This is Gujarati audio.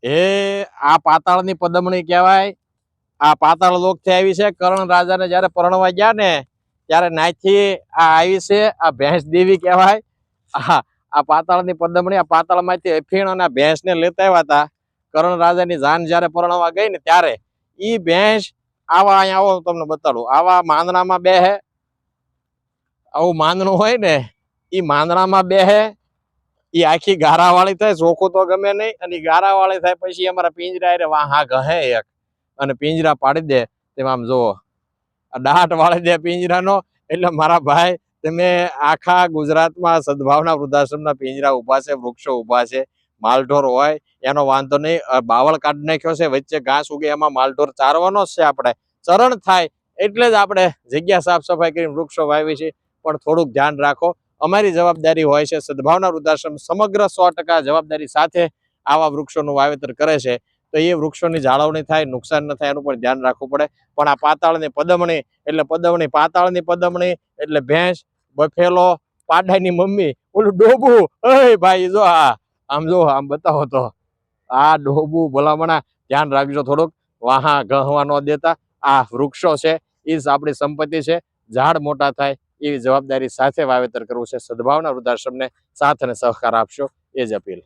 એ આ પાતાળની પદમણી કહેવાય. આ પાતાળ લોકથી આવી છે. કર્ણ રાજાને જયારે પરણવા ગયા ને ત્યારે નાથી આ આવી છે. આ ભેંસ દેવી કહેવાય. આ પાતાળની પદમણી, આ પાતાળમાંથી અફીણ અને ભેંસને લેતા આવ્યા હતા. કર્ણ રાજાની જાન જયારે પરણવા ગઈ ને ત્યારે ઈ ભેંસ આવા અહીંયા આવો તમને બતાડું, આવા માંદણામાં બેહે. આવું માંદણું હોય ને ઈ માંદણામાં બેહે. ઈ આખી ગારા વાળી થાય, ચોખ્ખું તો ગમે નહીં, અને ગારા વાળી થાય પછી અમારા પિંજરા રે વાહા ગહે એક અને પિંજરા પાડી દે. તેમાં આમ જોવો આ દાટ વાળી દે પિંજરાનો. એટલે મારા ભાઈ, તમે આખા ગુજરાતમાં સદભાવના વૃદ્ધાશ્રમના પિંજરા ઉભા છે, વૃક્ષો ઉભા છે. માલઢોર હોય એનો વાંધો નહીં. બાવળ કાઢી નાખ્યો છે, વચ્ચે ઘાસ ઉગે, એમાં માલઢોર ચારવાનો જ છે. આપણે ચરણ થાય એટલે જ આપણે જગ્યા સાફ સફાઈ કરીને વૃક્ષો વાવી છે. પણ થોડુંક ધ્યાન રાખો, અમારી જવાબદારી હોય છે. સદભાવના વૃદ્ધાશ્રમ સમગ્ર 100% જવાબદારી સાથે આવા વૃક્ષોનું વાવેતર કરે છે. તો એ વૃક્ષોની જાળવણી થાય, નુકસાન ન થાય એનું પણ ધ્યાન રાખવું પડે. પણ આ પાતાળની પદમણી એટલે પદમણી, પાતાળની પદમણી એટલે ભેંસ, બફેલો, પાડાની મમ્મી, ઓલું ડોબું. એ ભાઈ જો આમ જો, આમ બતાવો તો આ ડોબું ભલામણા ધ્યાન રાખજો થોડુંક. વાહા ગહવા ન દેતા. આ વૃક્ષો છે એ જ આપણી સંપત્તિ છે. ઝાડ મોટા થાય એવી જવાબદારી સાથે વાવેતર કરવું છે. સદભાવના વૃદ્ધાશ્રમને સાથ અને સહકાર આપશો એ જ અપીલ.